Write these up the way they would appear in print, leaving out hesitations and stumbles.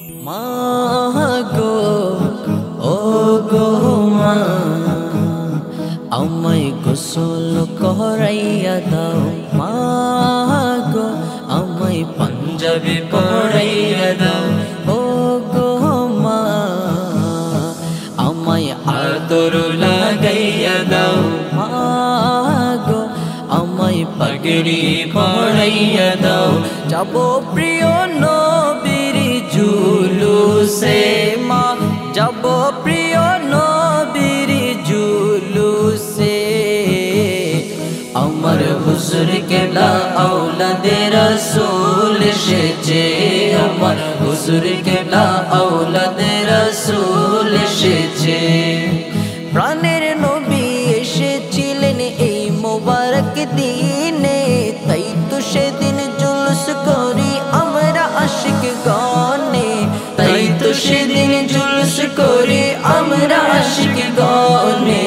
মা গো ও গো মা, আমায় গোসল করাইয়া দাও। মা গো আমায় পাঞ্জাবি পরাইয়া দাও। ও গো মা আমায় আদর লাগাইয়া দাও। মা গো আমায় পাগড়ি পরাইয়া দাও। যাব প্রিয় নবীর জুলুসে মা, যাব প্রিয় নবীর জুলুসে। আমার হুজুর কেবলা আওলাদে রাসূল এসেছে। আমার হুজুর কেবলা আওলাদে রাসূল এসেছে। প্রাণের নবী এসেছিলেন এই মোবারক দিনে, তাই তো সেদিন জুলুস করি আমরা আশিক গনে। তাই তো সেদিন জুলুস করি আমরা আশিক গনে।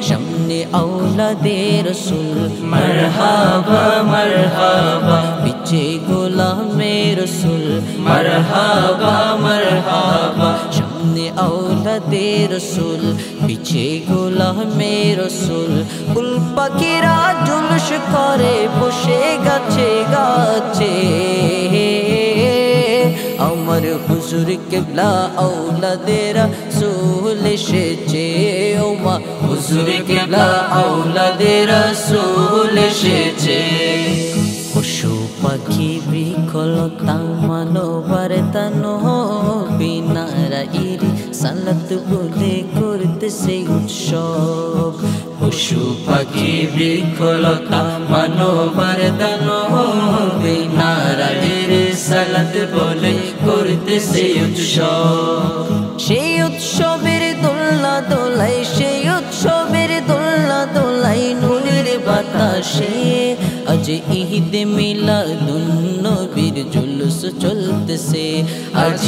সামনে আওলাদে রাসূল মারহাবা মারহাবা, পিছে গোলামে রাসূল মারহাবা মারহাবা। সামনে আওলাদে রাসূল পিছে গোলামে রাসূল। ফুল পাখিরা জুলুস করে বসে গাছে গাছে। আমার হুজুর কেবলা আওলাদে রাসূল এসেছে। ও মা হুজুর কেবলা আওলাদে রাসূল এসেছে। পশু পাখি বৃক্ষলতা মানবার তানো বিনারা ইরি সালাত বলে করতেছে উৎসব। পশু পাখি বৃক্ষলতা মানবার তানো বিনারা ইরি সালাত বলে করতেছে উৎসব। সেই উৎসবের দোলনা দোলাই, সেই উৎসবের দোলনা দোলাই নূরের বাতাসে। আজ ঈদ মিলাদুন নবীর জুলুস চলতেছে। আজ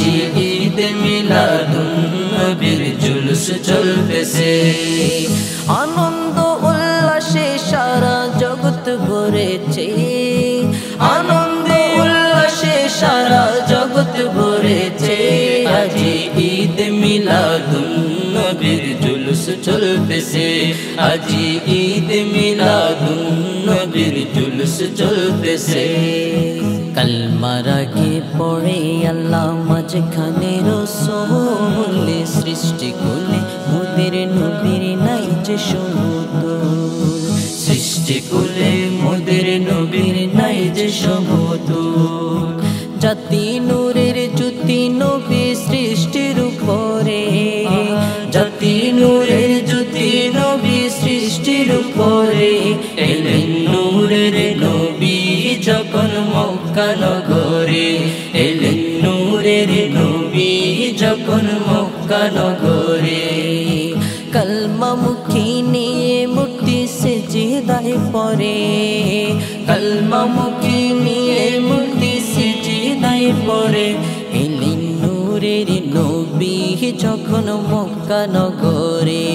ঈদ মিলাদুন নবীর জুলুস চলতেছে। আনন্দ উল্লাসে সারা জগৎ ভরেছে। আনন্দ উল্লাসে সারা জগৎ ভরেছে। আজ ঈদ মিলাদুন নবীর জুলুস চলতেছে। আজ ঈদ মিলাদুন নবীর জুলুস চলতেছে। কালমার আগে পড়ে আল্লাহ মাঝখানে রাসূল। সৃষ্টি কুলে মোদের নবীর নাই যে সমুদ্র। সৃষ্টি কুলে মোদের নবীর নাই যে সমুদ্র। জাতি নূরের জ্যোতি নবী সৃষ্টির উপরে। জাতি নূরের জ্যোতি নবী সৃষ্টির উপরে। এলেন নূরের নবী যখন মক্কা নগরে। এলেন নূরের নবী যখন মক্কা নগরে। কলমা মুখে নিয়ে মূর্তি সিজদায় পড়ে। কলমা মুখে নিয়ে মূর্তি সিজদায় পড়ে। এলেন নূরের নবী যখন মক্কা নগরে।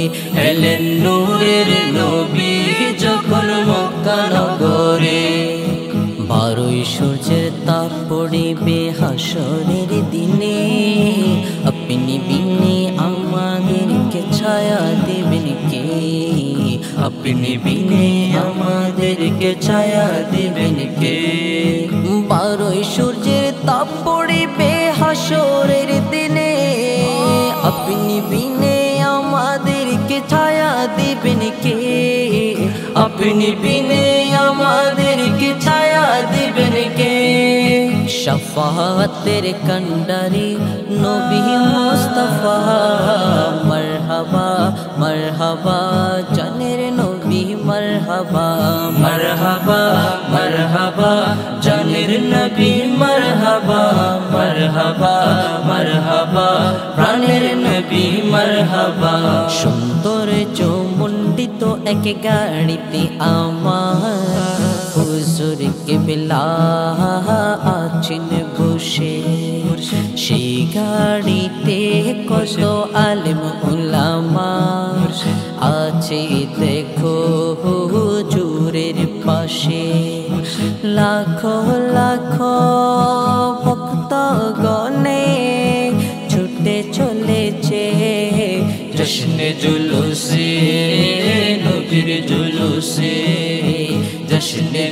এলেন নূরের নবী যখন মক্কা নগরে। 12 সূর্যের তাপ পড়িবে হাসরের দিনে। আপনি বিনে আমাদেরকে ছায়া দেবেন কে? আপনি বিনে আমাদেরকে ছায়া দেবেন কে? 12 সূর্যের তাপ পড়িবে হাসরের দিনে। আপনি বিনে আমাদেরকে ছায়া দেবেন কে? আপনি বিনে আমাদেরকে ছায়া দেবেন কে? শাফাতের কান্ডারি নবী মুস্তাফা। মারহাবা মারহাবা জানের নবী মারহাবা। মারহাবা মারহাবা জানের নবী মারহাবা। মারহাবা মারহাবা প্রাণের নবী মারহাবা। সুন্দর চৌমুণ্ডিত এক গাড়িতে আমার হুজুর কেবলা আছেন বসে। সেই গাড়িতে কত আলেম উলামা আছে দেখো হুজুরের পাশে। লাখো লাখো ভক্তগণে জশ্নে জুলুসে নবীর জুলুসে জশ্নে